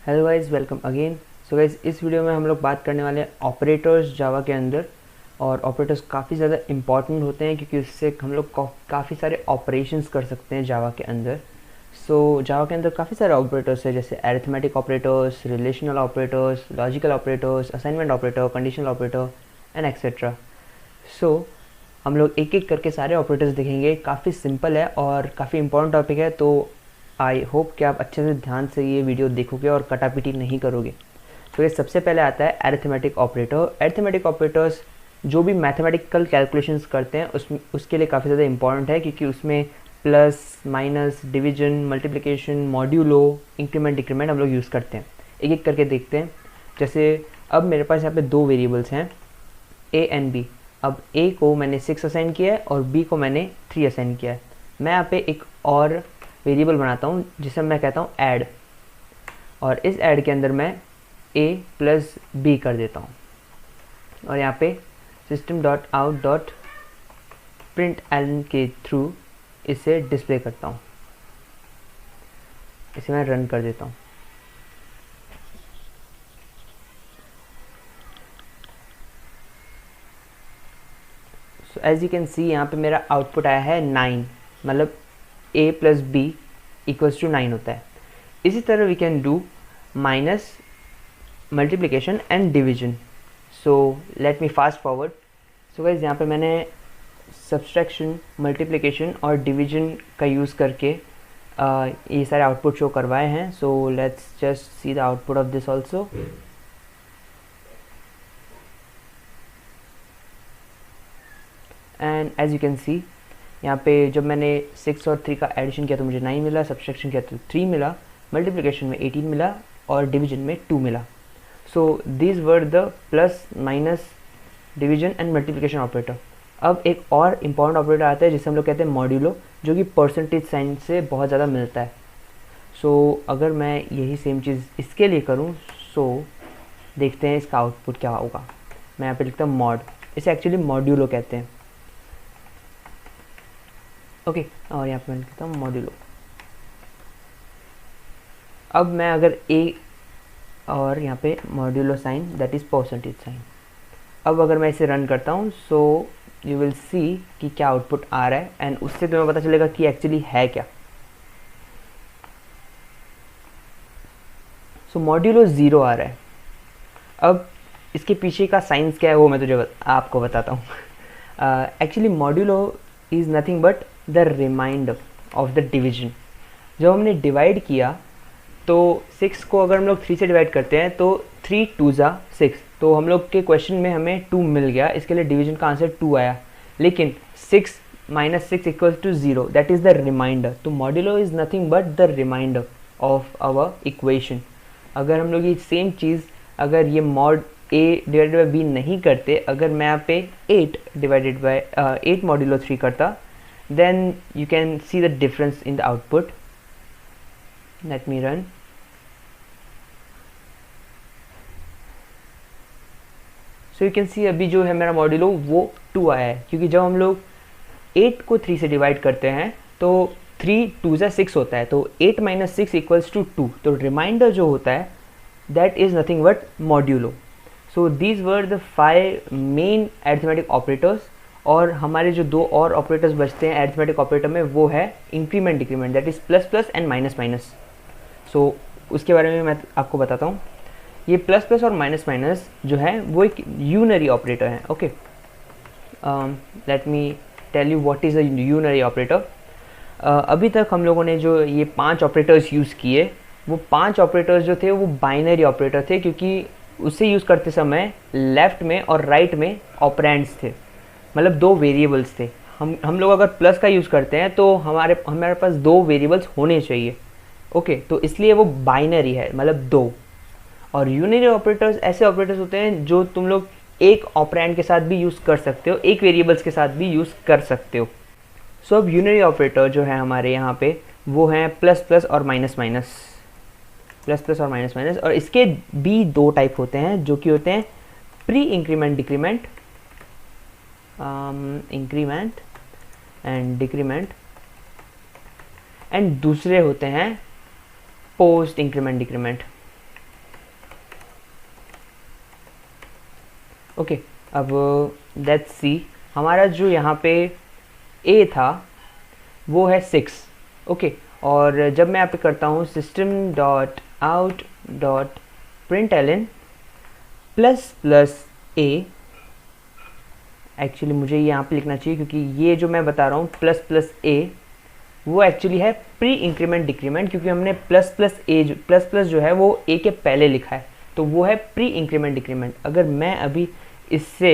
Hello guys, welcome again. So guys, इस video में हम लोग बात करने वाले हैं ऑपरेटर्स जावा के अंदर। और ऑपरेटर्स काफ़ी ज़्यादा इंपॉर्टेंट होते हैं क्योंकि उससे हम लोग काफ़ी सारे ऑपरेशंस कर सकते हैं जावा के अंदर। सो जावा के अंदर काफ़ी सारे ऑपरेटर्स हैं, जैसे arithmetic operators, relational operators, logical operators, assignment operator, conditional operator and etcetera. So हम लोग एक एक करके सारे ऑपरेटर्स देखेंगे। काफ़ी सिंपल है और काफ़ी इंपॉर्टेंट टॉपिक है, तो आई होप कि आप अच्छे से ध्यान से ये वीडियो देखोगे और कटापिटी नहीं करोगे। तो ये सबसे पहले आता है अरिथमेटिक ऑपरेटर। अरिथमेटिक ऑपरेटर्स जो भी मैथमेटिकल कैलकुलेशंस करते हैं उसके लिए काफ़ी ज़्यादा इंपॉर्टेंट है, क्योंकि उसमें plus, minus, division, multiplication, modulo, increment, decrement हम लोग यूज़ करते हैं। एक एक करके देखते हैं। जैसे अब मेरे पास यहाँ पे दो वेरिएबल्स हैं, ए एंड बी। अब ए को मैंने 6 असाइन किया है और बी को मैंने 3 असाइन किया है। मैं यहाँ पे एक और वेरिएबल बनाता हूँ जिसे मैं कहता हूँ ऐड, और इस ऐड के अंदर मैं a प्लस बी कर देता हूँ और यहाँ पे system dot out dot println के थ्रू इसे डिस्प्ले करता हूँ। इसे मैं रन कर देता हूँ। So as you can see यहाँ पे मेरा आउटपुट आया है 9, मतलब a plus B equals to 9 होता है। इसी तरह we can do minus, multiplication and division. So let me fast forward. So guys, यहाँ पे मैंने सब्सट्रैक्शन, मल्टीप्लिकेशन और डिवीजन का यूज़ करके ये सारे आउटपुट शो करवाए हैं। So let's just see the output of this also. And as you can see यहाँ पे जब मैंने 6 और 3 का एडिशन किया तो मुझे 9 मिला, सब्सट्रैक्शन किया तो 3 मिला, मल्टीप्लिकेशन में 18 मिला और डिवीजन में 2 मिला। So these were the plus, minus, division and multiplication operator. अब एक और इम्पॉर्टेंट ऑपरेटर आता है जिसे हम लोग कहते हैं मॉड्यूलो, जो कि परसेंटेज साइन से बहुत ज़्यादा मिलता है। सो अगर मैं यही सेम चीज़ इसके लिए करूँ, सो देखते हैं इसका आउटपुट क्या होगा। मैं यहाँ पे लिखता हूँ मॉड, इसे एक्चुअली मॉड्यूलो कहते हैं। ओके, और यहाँ पे मैं लिखता हूँ मॉड्यूलो। अब मैं अगर ए और यहाँ पे modulo sign that is percentage sign. अब अगर मैं इसे रन करता हूँ, सो यू विल सी कि क्या आउटपुट आ रहा है, एंड उससे तुम्हें पता चलेगा कि एक्चुअली है क्या। सो मॉड्यूलो 0 आ रहा है। अब इसके पीछे का साइंस क्या है वो मैं तुझे आपको बताता हूँ। Actually modulo is nothing but the remainder of the division. जब हमने डिवाइड किया तो 6 को अगर हम लोग 3 से डिवाइड करते हैं तो 3 2 ज़ा 6, तो हम लोग के क्वेश्चन में हमें 2 मिल गया, इसके लिए डिवीजन का आंसर 2 आया। लेकिन 6 minus 6 equals to 0, that is the remainder. तो modulo is nothing but the remainder of our equation. अगर हम लोग ये सेम चीज़, अगर ये mod a divided by b नहीं करते, अगर मैं यहाँ पे 8 डिवाइडेड बाई 8 मॉड्यूलो 3 करता, then you can see the difference in the output. Let me run. So you can see अभी जो है मेरा मॉड्यूलो वो 2 आया है, क्योंकि जब हम लोग 8 को 3 से डिवाइड करते हैं तो 3 2 ज़ा 6 होता है, तो 8 माइनस 6 इक्वल्स टू 2। तो रिमाइंडर जो होता है that is nothing but modulo. So these were the 5 main arithmetic operators. और हमारे जो दो और ऑपरेटर्स बचते हैं अरिथमेटिक ऑपरेटर में, वो है increment, decrement, that is plus plus and minus minus. So उसके बारे में मैं आपको बताता हूँ। ये प्लस प्लस और माइनस माइनस जो है वो एक यूनरी ऑपरेटर है। Okay, let me tell you what is a unary operator. अभी तक हम लोगों ने जो ये 5 ऑपरेटर्स यूज़ किए, वो 5 ऑपरेटर्स जो थे वो बाइनरी ऑपरेटर थे, क्योंकि उसे यूज़ करते समय लेफ़्ट में और राइट में ऑपरेंड्स थे, मतलब 2 वेरिएबल्स थे। हम लोग अगर प्लस का यूज़ करते हैं तो हमारे पास 2 वेरिएबल्स होने चाहिए। ओके, तो इसलिए वो बाइनरी है, मतलब 2। और यूनरी ऑपरेटर्स ऐसे ऑपरेटर्स होते हैं जो तुम लोग एक ऑपरेंड के साथ भी यूज़ कर सकते हो, एक वेरिएबल्स के साथ भी यूज़ कर सकते हो। सो अब यूनरी ऑपरेटर जो है हमारे यहाँ पे वो हैं प्लस प्लस और माइनस माइनस, प्लस प्लस और माइनस माइनस। और इसके भी 2 टाइप होते हैं, जो कि होते हैं pre increment decrement, increment and decrement, and दूसरे होते हैं पोस्ट इंक्रीमेंट डिक्रीमेंट। ओके, अब लेट्स सी, हमारा जो यहाँ पे a था वो है 6। ओके, और जब मैं यहाँ पे करता हूँ system dot out dot println plus plus a, actually मुझे यहाँ पे लिखना चाहिए क्योंकि ये जो मैं बता रहा हूँ प्लस प्लस a वो एक्चुअली है प्री इंक्रीमेंट डिक्रीमेंट, क्योंकि हमने plus plus a plus plus जो है वो a के पहले लिखा है, तो वो है प्री इंक्रीमेंट डिक्रीमेंट। अगर मैं अभी इससे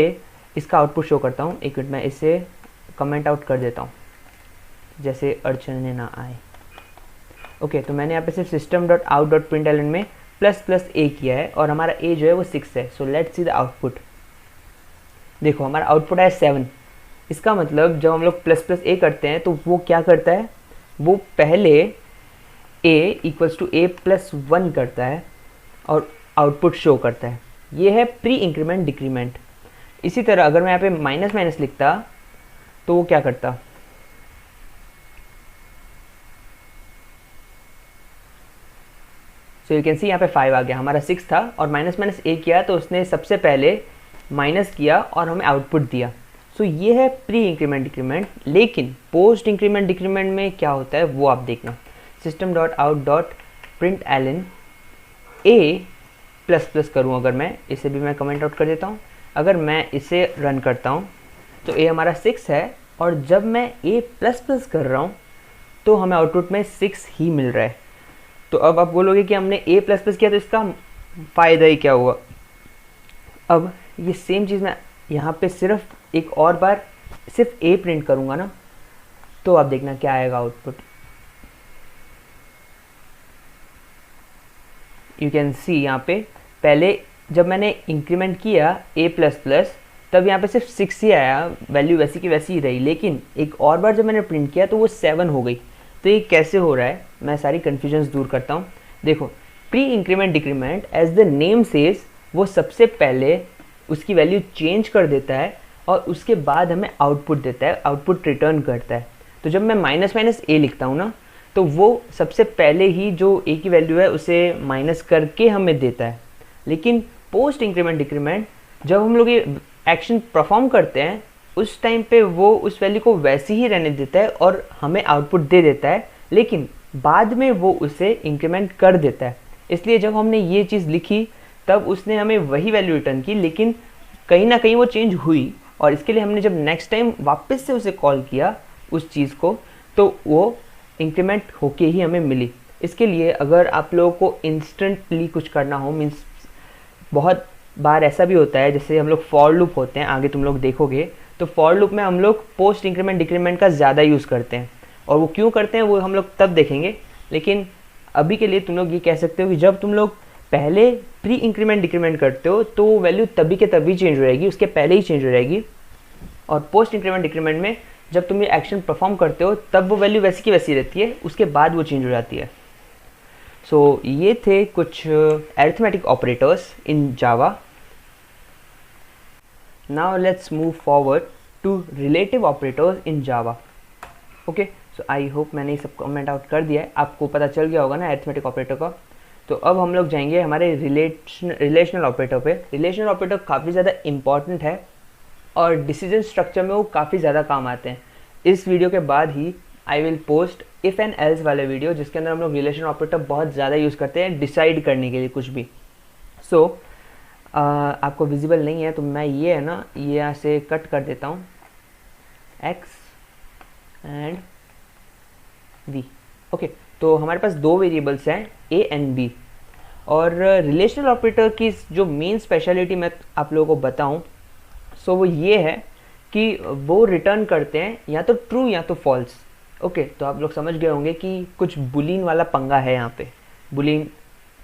इसका आउटपुट शो करता हूँ, एक मिनट मैं इसे कमेंट आउट कर देता हूँ जैसे अड़चने ना आए। ओके, तो मैंने यहाँ पे सिर्फ system dot out dot println में प्लस प्लस a किया है और हमारा a जो है वो 6 है। So let's see the output. देखो हमारा आउटपुट है 7। इसका मतलब जब हम लोग प्लस प्लस a करते हैं तो वो क्या करता है, वो पहले a equals to a plus 1 करता है और आउटपुट शो करता है। ये है प्री इंक्रीमेंट डिक्रीमेंट। इसी तरह अगर मैं यहाँ पे माइनस माइनस लिखता तो वो क्या करता, सो यू कैन सी यहाँ पे 5 आ गया, हमारा 6 था और माइनस माइनस a किया तो उसने सबसे पहले माइनस किया और हमें आउटपुट दिया। सो ये है प्री इंक्रीमेंट डिक्रीमेंट। लेकिन पोस्ट इंक्रीमेंट डिक्रीमेंट में क्या होता है वो आप देखना। System dot out dot println a plus plus करूँ, अगर मैं इसे भी मैं कमेंट आउट कर देता हूँ, अगर मैं इसे रन करता हूँ तो a हमारा 6 है और जब मैं a प्लस प्लस कर रहा हूँ तो हमें आउटपुट में 6 ही मिल रहा है। तो अब आप बोलोगे कि हमने a प्लस प्लस किया तो इसका फ़ायदा ही क्या हुआ। अब ये सेम चीज़ मैं यहाँ पे सिर्फ एक और बार सिर्फ a प्रिंट करूँगा ना, तो आप देखना क्या आएगा आउटपुट। यू कैन सी यहाँ पे पहले जब मैंने इंक्रीमेंट किया a प्लस प्लस तब यहाँ पे सिर्फ 6 ही आया, वैल्यू वैसी की वैसी ही रही। लेकिन एक और बार जब मैंने प्रिंट किया तो वो 7 हो गई। तो ये कैसे हो रहा है, मैं सारी कन्फ्यूजन्स दूर करता हूँ। देखो pre increment decrement as the name says, वो सबसे पहले उसकी वैल्यू चेंज कर देता है और उसके बाद हमें आउटपुट देता है, आउटपुट रिटर्न करता है। तो जब मैं माइनस माइनस a लिखता हूँ ना, तो वो सबसे पहले ही जो a की वैल्यू है उसे माइनस करके हमें देता है। लेकिन पोस्ट इंक्रीमेंट डिक्रीमेंट जब हम लोग ये एक्शन परफॉर्म करते हैं उस टाइम पे वो उस वैल्यू को वैसे ही रहने देता है और हमें आउटपुट दे देता है, लेकिन बाद में वो उसे इंक्रीमेंट कर देता है। इसलिए जब हमने ये चीज़ लिखी तब उसने हमें वही वैल्यू रिटर्न की, लेकिन कहीं ना कहीं वो चेंज हुई और इसके लिए हमने जब नेक्स्ट टाइम वापस से उसे कॉल किया उस चीज़ को, तो वो इंक्रीमेंट होके ही हमें मिली। इसके लिए अगर आप लोगों को इंस्टेंटली कुछ करना हो, मीन्स बहुत बार ऐसा भी होता है, जैसे हम लोग फॉर लूप होते हैं, आगे तुम लोग देखोगे तो फॉर लूप में हम लोग पोस्ट इंक्रीमेंट डिक्रीमेंट का ज़्यादा यूज़ करते हैं। और वो क्यों करते हैं वो हम लोग तब देखेंगे, लेकिन अभी के लिए तुम लोग ये कह सकते हो कि जब तुम लोग पहले प्री इंक्रीमेंट डिक्रीमेंट करते हो तो वो वैल्यू तभी के तभी चेंज हो जाएगी, उसके पहले ही चेंज हो जाएगी। और पोस्ट इंक्रीमेंट डिक्रीमेंट में जब तुम ये एक्शन परफॉर्म करते हो तब वो वैल्यू वैसी की वैसी रहती है, उसके बाद वो चेंज हो जाती है। सो ये थे कुछ arithmetic operators in Java. Now let's move forward to relative operators in Java. Okay, so I hope मैंने ये सब कमेंट आउट कर दिया है, आपको पता चल गया होगा ना अरिथमेटिक ऑपरेटर का। तो अब हम लोग जाएंगे हमारे रिलेशनल ऑपरेटर पे। रिलेशनल ऑपरेटर काफ़ी ज़्यादा इंपॉर्टेंट है और डिसीजन स्ट्रक्चर में वो काफ़ी ज़्यादा काम आते हैं। इस वीडियो के बाद ही I will post if and else वाले वीडियो, जिसके अंदर हम लोग रिलेशन ऑपरेटर बहुत ज़्यादा यूज़ करते हैं डिसाइड करने के लिए कुछ भी। सो आपको विजिबल नहीं है तो मैं ये है ना, ये यहाँ से कट कर देता हूँ x एंड v। ओके, तो हमारे पास दो वेरिएबल्स हैं a एंड b। और रिलेशनल ऑपरेटर की जो मेन स्पेशलिटी मैं आप लोगों को बताऊं, सो वो ये है कि वो रिटर्न करते हैं या तो ट्रू या तो फॉल्स। ओके, तो आप लोग समझ गए होंगे कि कुछ बुलियन वाला पंगा है यहाँ पे। बुलियन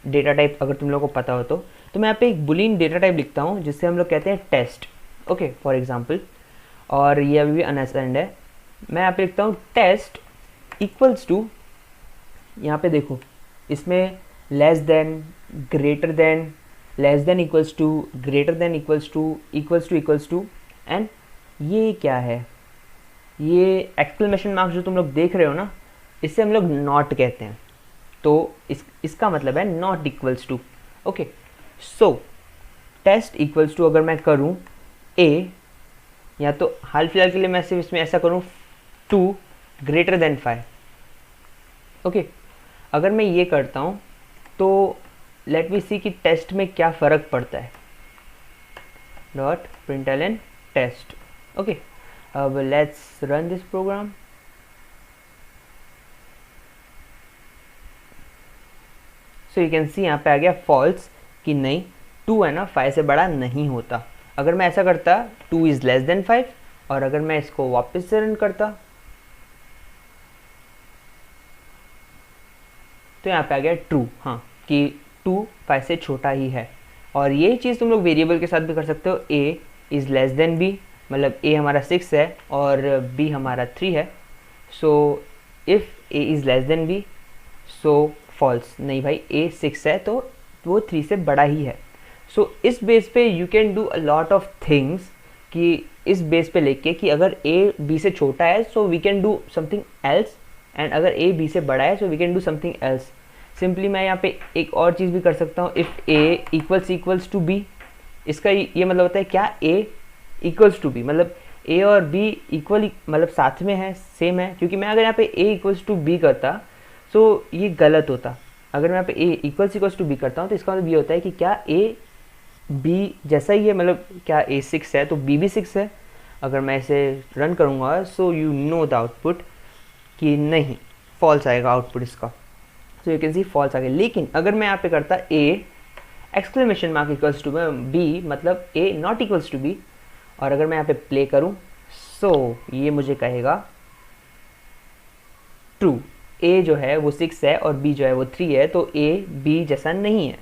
डेटा टाइप अगर तुम लोगों को पता हो तो मैं यहाँ पे एक बुलियन डेटा टाइप लिखता हूँ जिससे हम लोग कहते हैं टेस्ट। ओके, फॉर एग्जांपल, और ये अभी भी अनअसाइंड है। मैं यहाँ पे लिखता हूँ टेस्ट इक्वल्स टू, यहाँ पे देखो इसमें less than, greater than, less than equals to, greater than equals to, equals to equals to, and ये क्या है, ये एक्सक्लेमेशन मार्क्स जो तुम लोग देख रहे हो ना, इससे हम लोग नॉट कहते हैं। तो इसका मतलब है not equals to. Okay, so test equals to अगर मैं करूं ए, या तो हाल फिलहाल के लिए मैं सिर्फ इसमें ऐसा करूँ 2 ग्रेटर देन 5। ओके, अगर मैं ये करता हूँ तो लेट मी सी कि टेस्ट में क्या फ़र्क पड़ता है। Dot println test. ओके, अब let's run this program. So you can see यहाँ पे आ गया फॉल्स कि नहीं 2 है ना 5 से बड़ा नहीं होता। अगर मैं ऐसा करता 2 इज़ लेस देन 5, और अगर मैं इसको वापस से रन करता तो यहाँ पे आ गया ट्रू, हाँ कि 2 5 से छोटा ही है। और यही चीज़ तुम लोग वेरिएबल के साथ भी कर सकते हो। a is less than b, मतलब a हमारा 6 है और b हमारा 3 है। So if a is less than b so false, नहीं भाई a 6 है तो वो 3 से बड़ा ही है। सो इस बेस पे you can do a lot of things, कि इस बेस पे लेके कि अगर a b से छोटा है so we can do something else, and अगर a b से बड़ा है so we can do something else. Simply मैं यहाँ पे एक और चीज़ भी कर सकता हूँ, if a equals to b। इसका ये मतलब होता है क्या, a इक्वल्स टू b, मतलब a और b इक्वल, मतलब साथ में है, सेम है। क्योंकि मैं अगर यहाँ पे a इक्वल्स टू b करता सो ये गलत होता। अगर मैं यहाँ पे a इक्वल्स टू b करता हूँ तो इसका मतलब ये होता है कि क्या a b जैसा ही है, मतलब क्या a 6 है तो b भी 6 है। अगर मैं इसे रन करूँगा so you know the output कि नहीं, फॉल्स आएगा आउटपुट इसका। So you can see false आ गया। लेकिन अगर मैं यहाँ पे करता a exclamation mark equals to b, मतलब a not equals to b, और अगर मैं यहाँ पे प्ले करूँ सो ये मुझे कहेगा ट्रू, a जो है वो 6 है और b जो है वो 3 है, तो a b जैसा नहीं है।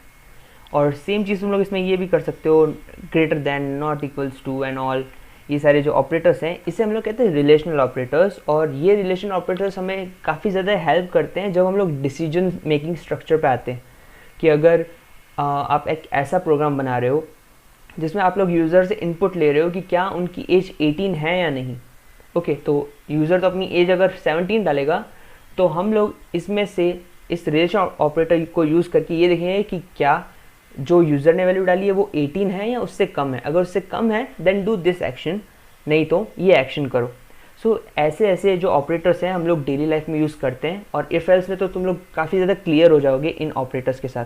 और सेम चीज़ तुम लोग इसमें ये भी कर सकते हो, greater than, not equals to and all, ये सारे जो ऑपरेटर्स हैं इसे हम लोग कहते हैं रिलेशनल ऑपरेटर्स। और ये रिलेशनल ऑपरेटर्स हमें काफ़ी ज़्यादा हेल्प करते हैं जब हम लोग डिसीजन मेकिंग स्ट्रक्चर पे आते हैं। कि अगर आप एक ऐसा प्रोग्राम बना रहे हो जिसमें आप लोग यूज़र से इनपुट ले रहे हो कि क्या उनकी एज 18 है या नहीं। ओके, तो यूज़र तो अपनी एज अगर 17 डालेगा तो हम लोग इसमें से इस रिलेशन ऑपरेटर को यूज़ करके ये देखेंगे कि क्या जो यूज़र ने वैल्यू डाली है वो 18 है या उससे कम है। अगर उससे कम है देन डू दिस एक्शन, नहीं तो ये एक्शन करो। सो ऐसे ऐसे जो ऑपरेटर्स हैं हम लोग डेली लाइफ में यूज़ करते हैं, और इफ एल्स में तो तुम लोग काफ़ी ज़्यादा क्लियर हो जाओगे इन ऑपरेटर्स के साथ।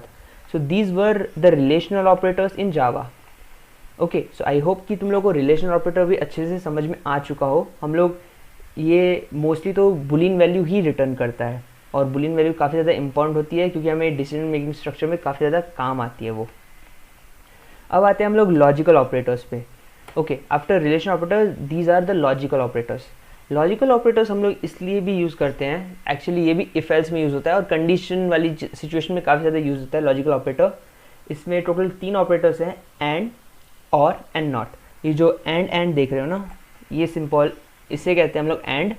So these were the relational operators in Java. Okay, so I hope कि तुम लोग को रिलेशनल ऑपरेटर भी अच्छे से समझ में आ चुका हो। हम लोग ये मोस्टली तो बुलियन वैल्यू ही रिटर्न करता है, और बुलियन वैल्यू काफ़ी ज़्यादा इंपॉर्टेंट होती है क्योंकि हमें डिसीजन मेकिंग स्ट्रक्चर में काफ़ी ज़्यादा काम आती है वो। अब आते हैं हम लोग लॉजिकल ऑपरेटर्स पे। Okay, after relation operator these are the logical operators. Logical operators हम लोग इसलिए भी यूज़ करते हैं, एक्चुअली ये भी इफ एल्स में यूज़ होता है और कंडीशन वाली सिचुएशन में काफ़ी ज़्यादा यूज़ होता है लॉजिकल ऑपरेटर। इसमें टोटल 3 ऑपरेटर्स हैं, एंड, और एंड नॉट। ये जो एंड देख रहे हो ना, ये सिंपल, इसे कहते हैं हम लोग एंड।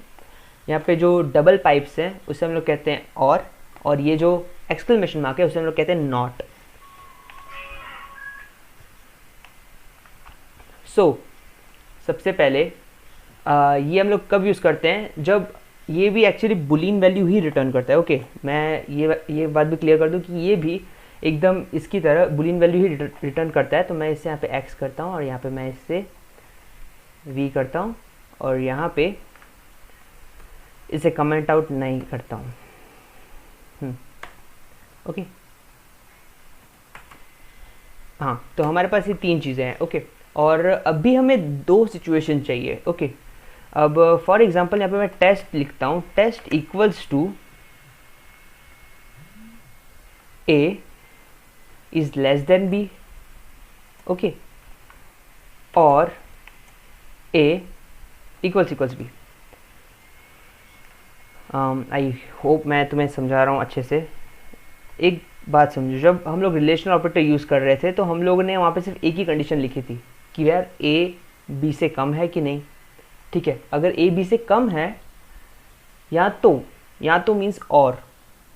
यहाँ पे जो डबल पाइप्स हैं उसे हम लोग कहते हैं और ये जो एक्सक्लेमेशन मार्क है उसे हम लोग कहते हैं नॉट। सो सबसे पहले ये हम लोग कब यूज़ करते हैं, जब ये भी एक्चुअली बुलियन वैल्यू ही रिटर्न करता है। ओके, मैं ये बात भी क्लियर कर दूं कि ये भी एकदम इसकी तरह बुलियन वैल्यू ही रिटर्न करता है। तो मैं इसे यहाँ पे x करता हूँ और यहाँ पे मैं इससे v करता हूँ और यहाँ पे इसे कमेंट आउट नहीं करता हूँ। ओके, हाँ, तो हमारे पास ये 3 चीज़ें हैं। ओके, और अभी हमें 2 सिचुएशन चाहिए। ओके, अब फॉर एग्जांपल यहाँ पे मैं टेस्ट लिखता हूँ, test equals to a is less than b। Okay, और a equals b। I hope मैं तुम्हें समझा रहा हूँ अच्छे से। एक बात समझो, जब हम लोग रिलेशनल ऑपरेटर यूज़ कर रहे थे तो हम लोगों ने वहाँ पे सिर्फ एक ही कंडीशन लिखी थी कि यार a b से कम है कि नहीं। ठीक है, अगर a b से कम है या तो मीन्स और,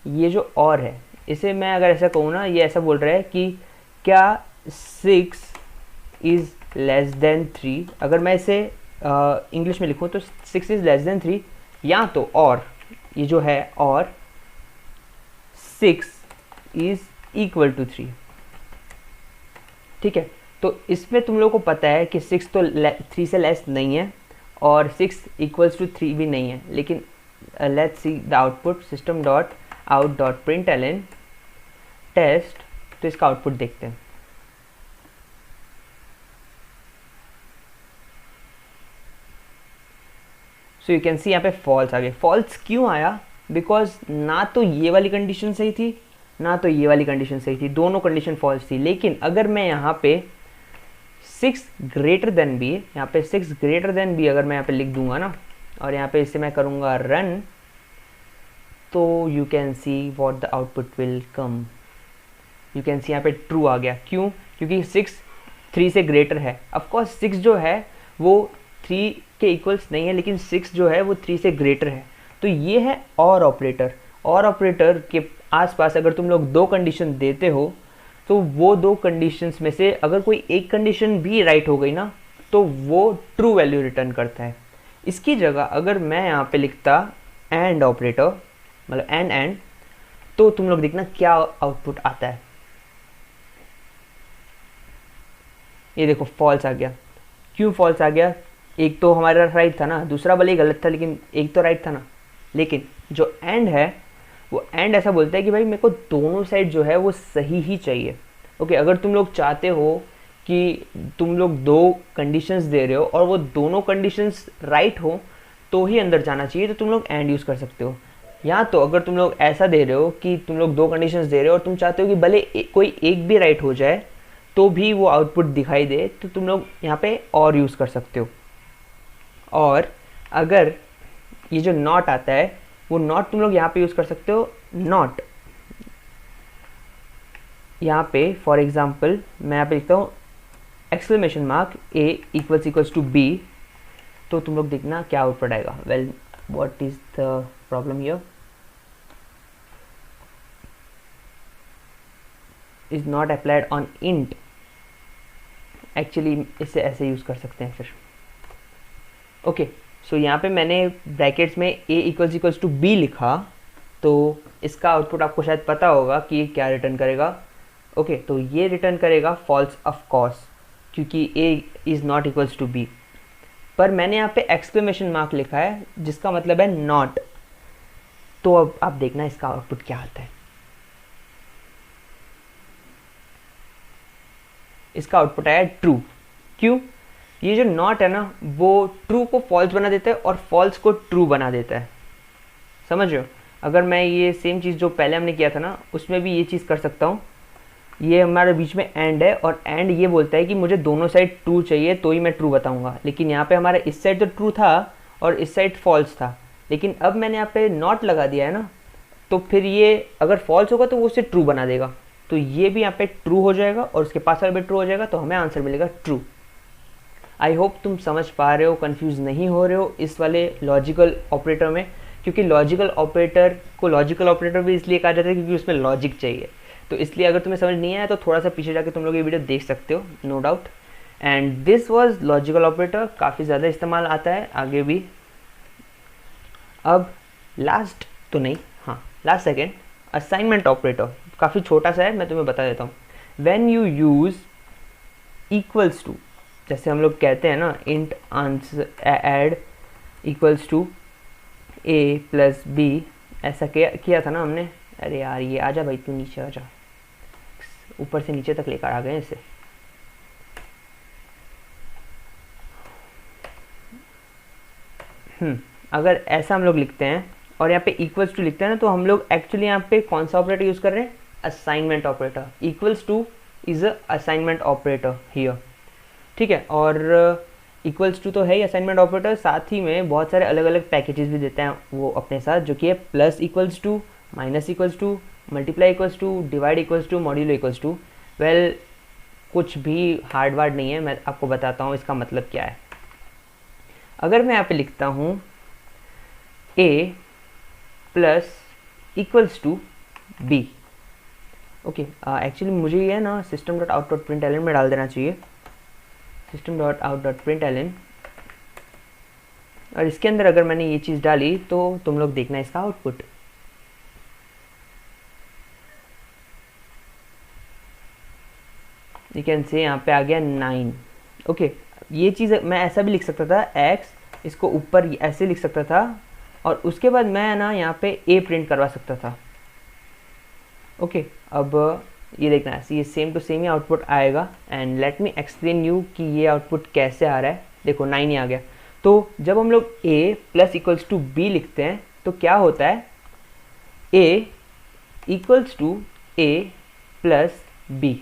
ये जो और है इसे मैं अगर ऐसा कहूँ ना, ये ऐसा बोल रहा है कि क्या 6 इज़ लेस देन 3। अगर मैं इसे इंग्लिश में लिखूँ तो 6 इज़ लेस देन 3, या तो और, ये जो है और 6 इज़ इक्वल टू 3। ठीक है, तो इसमें तुम लोगों को पता है कि 6 तो 3 से लेस नहीं है और 6 इक्वल्स टू 3 भी नहीं है, लेकिन let's see the output system dot out dot println test. तो इसका आउटपुट देखते हैं। सो यू कैन सी यहाँ पे फॉल्स आ गए। फॉल्स क्यों आया? बिकॉज ना तो ये वाली कंडीशन सही थी ना तो ये वाली कंडीशन सही थी, दोनों कंडीशन फॉल्स थी। लेकिन अगर मैं यहाँ पे 6 ग्रेटर देन बी, यहाँ पे 6 ग्रेटर देन बी अगर मैं यहाँ पे लिख दूंगा ना, और यहाँ पे इसे मैं करूँगा रन, तो you can see what the output will come. You can see यहाँ पे ट्रू आ गया। क्यों? क्योंकि 6 3 से ग्रेटर है। ऑफकोर्स 6 जो है वो 3 के इक्वल्स नहीं है, लेकिन 6 जो है वो 3 से ग्रेटर है। तो ये है और ऑपरेटर। और ऑपरेटर के आसपास अगर तुम लोग दो कंडीशन देते हो तो वो दो कंडीशंस में से अगर कोई एक कंडीशन भी राइट हो गई ना तो वो ट्रू वैल्यू रिटर्न करता है। इसकी जगह अगर मैं यहाँ पे लिखता एंड ऑपरेटर, मतलब एंड, तो तुम लोग देखना क्या आउटपुट आता है। ये देखो फॉल्स आ गया। क्यों फॉल्स आ गया? एक तो हमारा राइट था ना, दूसरा भले ही गलत था, लेकिन एक तो राइट था ना। लेकिन जो एंड है वो एंड ऐसा बोलता है कि भाई मेरे को दोनों साइड जो है वो सही ही चाहिए। ओके, अगर तुम लोग चाहते हो कि तुम लोग दो कंडीशंस दे रहे हो और वो दोनों कंडीशंस राइट हो तो ही अंदर जाना चाहिए, तो तुम लोग एंड यूज़ कर सकते हो। या तो अगर तुम लोग ऐसा दे रहे हो कि तुम लोग दो कंडीशंस दे रहे हो और तुम चाहते हो कि भले कोई एक भी राइट हो जाए तो भी वो आउटपुट दिखाई दे, तो तुम लोग यहाँ पे और यूज़ कर सकते हो। और अगर ये जो नॉट आता है वो नॉट तुम लोग यहाँ पे यूज़ कर सकते हो। नॉट यहाँ पे फॉर एग्जांपल मैं यहाँ पे लिखता हूँ exclamation mark A equals to B, तो तुम लोग देखना क्या आउटपुट आएगा। Well, what is the problem here? Is not applied on int. Actually इसे ऐसे यूज़ कर सकते हैं फिर। ओके, सो यहाँ पे मैंने ब्रैकेट्स में a इक्वल्स टू बी लिखा, तो इसका आउटपुट आपको शायद पता होगा कि ये क्या रिटर्न करेगा। ओके, तो ये रिटर्न करेगा फॉल्स ऑफ कोर्स, क्योंकि a is not equals to B. पर मैंने यहाँ पे एक्सक्लेमेशन मार्क लिखा है जिसका मतलब है नॉट। तो अब आप देखना इसका आउटपुट क्या आता है। इसका आउटपुट आया ट्रू। क्यों? ये जो नॉट है ना वो ट्रू को फॉल्स बना देता है और फॉल्स को ट्रू बना देता है। समझ रहे हो? अगर मैं ये सेम चीज़ जो पहले हमने किया था ना उसमें भी ये चीज़ कर सकता हूँ। ये हमारे बीच में एंड है और एंड ये बोलता है कि मुझे दोनों साइड ट्रू चाहिए तो ही मैं ट्रू बताऊँगा। लेकिन यहाँ पे हमारा इस साइड तो ट्रू था और इस साइड फॉल्स था, लेकिन अब मैंने यहाँ पे नॉट लगा दिया है ना, तो फिर ये अगर फॉल्स होगा तो वो उसे ट्रू बना देगा। तो ये भी यहाँ पे ट्रू हो जाएगा और उसके पास वाला भी ट्रू हो जाएगा, तो हमें आंसर मिलेगा ट्रू। आई होप तुम समझ पा रहे हो, कंफ्यूज नहीं हो रहे हो इस वाले लॉजिकल ऑपरेटर में, क्योंकि लॉजिकल ऑपरेटर को लॉजिकल ऑपरेटर भी इसलिए कहा जाता है क्योंकि उसमें लॉजिक चाहिए। तो इसलिए अगर तुम्हें समझ नहीं आया तो थोड़ा सा पीछे जाके तुम लोग ये वीडियो देख सकते हो, no doubt. And this was logical operator, काफ़ी ज़्यादा इस्तेमाल आता है आगे भी। अब लास्ट तो नहीं, हाँ लास्ट सेकेंड, असाइनमेंट ऑपरेटर काफ़ी छोटा सा है, मैं तुम्हें बता देता हूँ। When you use equals to, जैसे हम लोग कहते हैं ना int answer add equals to A plus B, ऐसा किया था ना हमने। अरे यार ये आजा भाई, तू नीचे आजा, ऊपर से नीचे तक लेकर आ गए इसे। अगर ऐसा हम लोग लिखते हैं और यहाँ पे इक्वल्स टू लिखते हैं ना, तो हम लोग एक्चुअली यहाँ पे कौन सा ऑपरेटर यूज़ कर रहे हैं? Assignment operator. Equals two is a assignment operator here, ठीक है। और इक्वल्स टू तो है ही असाइनमेंट ऑपरेटर, साथ ही में बहुत सारे अलग अलग पैकेजेस भी देते हैं वो अपने साथ, जो कि है plus equals to, minus equals to, multiply equals to, divide equals to, modulo equals to. Well, कुछ भी हार्ड वार्ड नहीं है, मैं आपको बताता हूँ इसका मतलब क्या है। अगर मैं यहाँ पे लिखता हूँ a plus equals to B, okay, actually मुझे ये ना system dot out dot println में डाल देना चाहिए, system dot out dot println. और इसके अंदर अगर मैंने ये चीज़ डाली तो तुम लोग देखना इसका आउटपुट। यू कैन से यहाँ पे आ गया 9। ओके, ये चीज़ मैं ऐसा भी लिख सकता था, x इसको ऊपर ऐसे लिख सकता था और उसके बाद मैं ना यहाँ पे a प्रिंट करवा सकता था। ओके, अब ये देखना है, ये सेम टू सेम ही आउटपुट आएगा and let me explain you कि ये आउटपुट कैसे आ रहा है। देखो 9 ही आ गया। तो जब हम लोग a plus equals to B लिखते हैं तो क्या होता है, a equals to a plus b,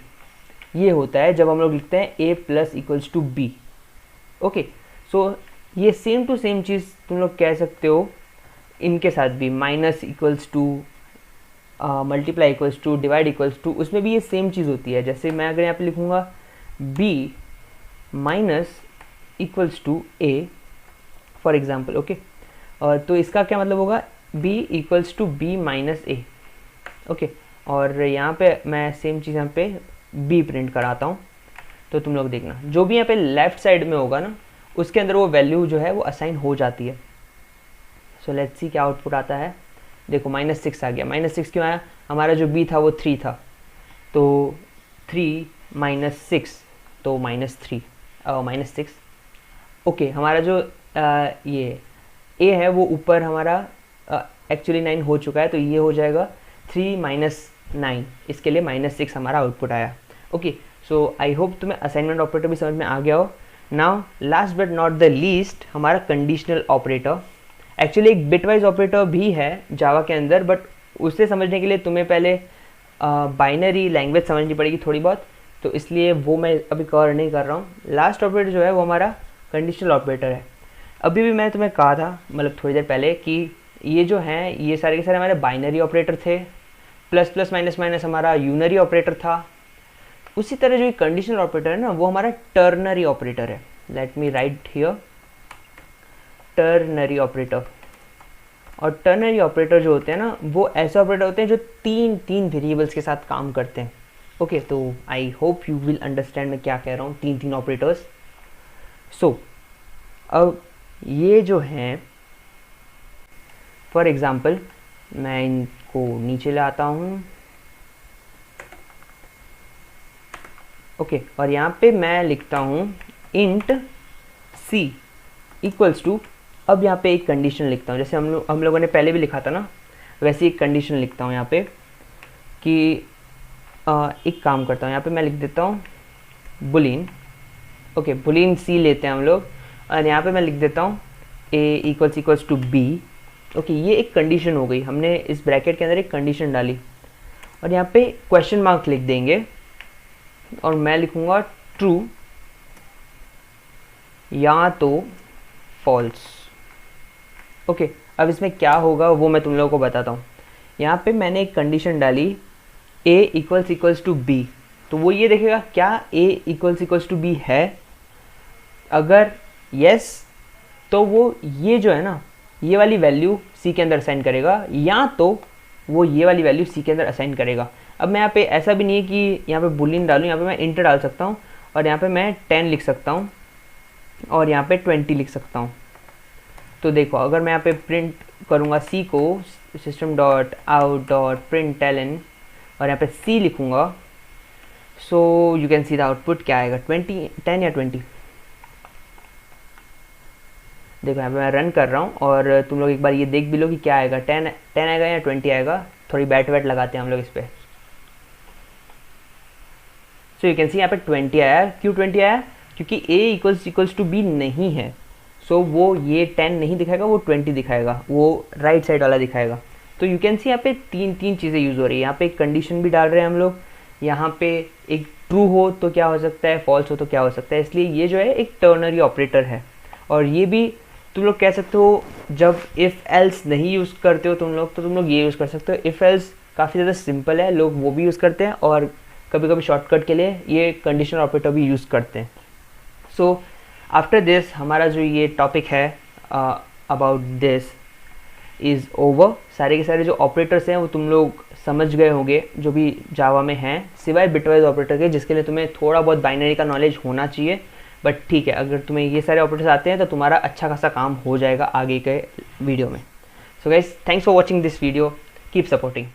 ये होता है जब हम लोग लिखते हैं a plus equals to b। Okay, so ये सेम टू सेम चीज़ तुम लोग कह सकते हो इनके साथ भी, minus equals to multiply equals to divide equals to, उसमें भी ये सेम चीज़ होती है। जैसे मैं अगर यहाँ पे लिखूँगा b minus equals to a for example. Okay, तो इसका क्या मतलब होगा, b equals to b minus a। Okay, और यहाँ पे मैं सेम चीज़ यहाँ पे b प्रिंट कराता हूँ, तो तुम लोग देखना जो भी यहाँ पे लेफ्ट साइड में होगा ना उसके अंदर वो वैल्यू जो है वो असाइन हो जाती है। सो लेट्स सी क्या आउटपुट आता है। देखो -6 आ गया। -6 क्यों आया, हमारा जो b था वो 3 था, तो 3 माइनस 6 तो -3 -6। ओके, हमारा जो ये a है वो ऊपर हमारा एक्चुअली 9 हो चुका है, तो ये हो जाएगा 3 माइनस 9, इसके लिए -6 हमारा आउटपुट आया। ओके, सो आई होप तुम्हें असाइनमेंट ऑपरेटर भी समझ में आ गया हो। Now last but not the least, हमारा कंडीशनल ऑपरेटर। एक्चुअली एक बिटवाइज ऑपरेटर भी है जावा के अंदर, बट उसे समझने के लिए तुम्हें पहले बाइनरी लैंग्वेज समझनी पड़ेगी थोड़ी बहुत, तो इसलिए वो मैं अभी कवर नहीं कर रहा हूँ। लास्ट ऑपरेटर जो है वो हमारा कंडीशनल ऑपरेटर है। अभी भी मैं तुम्हें कहा था मतलब थोड़ी देर पहले कि ये जो हैं ये सारे के सारे हमारे बाइनरी ऑपरेटर थे, प्लस प्लस माइनस माइनस हमारा यूनरी ऑपरेटर था। उसी तरह जो कंडीशनल ऑपरेटर है ना वो हमारा टर्नरी ऑपरेटर है। Let me right here ternary operator. और टर्नरी ऑपरेटर जो होते हैं ना वो ऐसे ऑपरेटर होते हैं जो तीन वेरिएबल्स के साथ काम करते हैं। ओके, तो I hope you will understand मैं क्या कह रहा हूँ, तीन ऑपरेटर्स। सो अब ये जो हैं फॉर एग्जाम्पल मैं इनको नीचे लाता हूँ। ओके, और यहाँ पे मैं लिखता हूँ इंट c इक्वल्स टू, अब यहाँ पे एक कंडीशन लिखता हूँ, जैसे हम लोगों ने पहले भी लिखा था ना वैसे एक कंडीशन लिखता हूँ यहाँ पे कि एक काम करता हूँ, यहाँ पे मैं लिख देता हूँ बुलिन। ओके, बुलिन c लेते हैं हम लोग, और यहाँ पे मैं लिख देता हूँ a equals to b। Okay, ये एक कंडीशन हो गई, हमने इस ब्रैकेट के अंदर एक कंडीशन डाली, और यहाँ पे क्वेश्चन मार्क लिख देंगे और मैं लिखूंगा ट्रू या तो फॉल्स। ओके, अब इसमें क्या होगा वो मैं तुम लोगों को बताता हूँ। यहाँ पे मैंने एक कंडीशन डाली a इक्वल्स टू b, तो वो ये देखेगा क्या a इक्वल्स टू b है। अगर yes तो वो ये जो है ना ये वाली वैल्यू c के अंदर असाइन करेगा, या तो वो ये वाली वैल्यू c के अंदर असाइन करेगा। अब मैं यहाँ पे ऐसा भी नहीं है कि यहाँ पे बुलियन डालूँ, यहाँ पे मैं इंटर डाल सकता हूँ और यहाँ पे मैं 10 लिख सकता हूँ और यहाँ पे 20 लिख सकता हूँ। तो देखो अगर मैं यहाँ पे प्रिंट करूँगा c को system.out.println और यहाँ पे c लिखूँगा, सो you can C the output क्या आएगा, 10 या 20। देखो यहाँ पे मैं रन कर रहा हूँ और तुम लोग एक बार ये देख भी लो कि क्या आएगा, 10 आएगा या 20 आएगा। थोड़ी बैट लगाते हैं हम लोग इस पर। सो यू कैन सी यहाँ पे 20 आया। क्यों 20 आया, क्योंकि a इक्वल्स टू b नहीं है, सो वो ये 10 नहीं दिखाएगा, वो 20 दिखाएगा, वो राइट साइड वाला दिखाएगा। तो यू कैन सी यहाँ पे तीन चीज़ें यूज़ हो रही है। यहाँ पे एक कंडीशन भी डाल रहे हैं हम लोग, यहाँ पे एक ट्रू हो तो क्या हो सकता है, फॉल्स हो तो क्या हो सकता है, इसलिए ये जो है एक टर्नरी ऑपरेटर है। और ये भी तुम लोग कह सकते हो जब इफ़ एल्स नहीं यूज़ करते हो तुम लोग, तो तुम लोग ये यूज़ कर सकते हो। इफ़ एल्स काफ़ी ज़्यादा सिंपल है, लोग वो भी यूज़ करते हैं और कभी कभी शॉर्टकट के लिए ये कंडीशनल ऑपरेटर भी यूज़ करते हैं। सो आफ्टर दिस हमारा जो ये टॉपिक है अबाउट दिस इज़ ओवर। सारे के सारे जो ऑपरेटर्स हैं वो तुम लोग समझ गए होंगे जो भी जावा में हैं, सिवाय बिटवाइज ऑपरेटर के जिसके लिए तुम्हें थोड़ा बहुत बाइनरी का नॉलेज होना चाहिए। बट ठीक है, अगर तुम्हें ये सारे ऑपरेटर्स आते हैं तो तुम्हारा अच्छा खासा काम हो जाएगा आगे के वीडियो में। So guys, thanks for watching this video, keep supporting.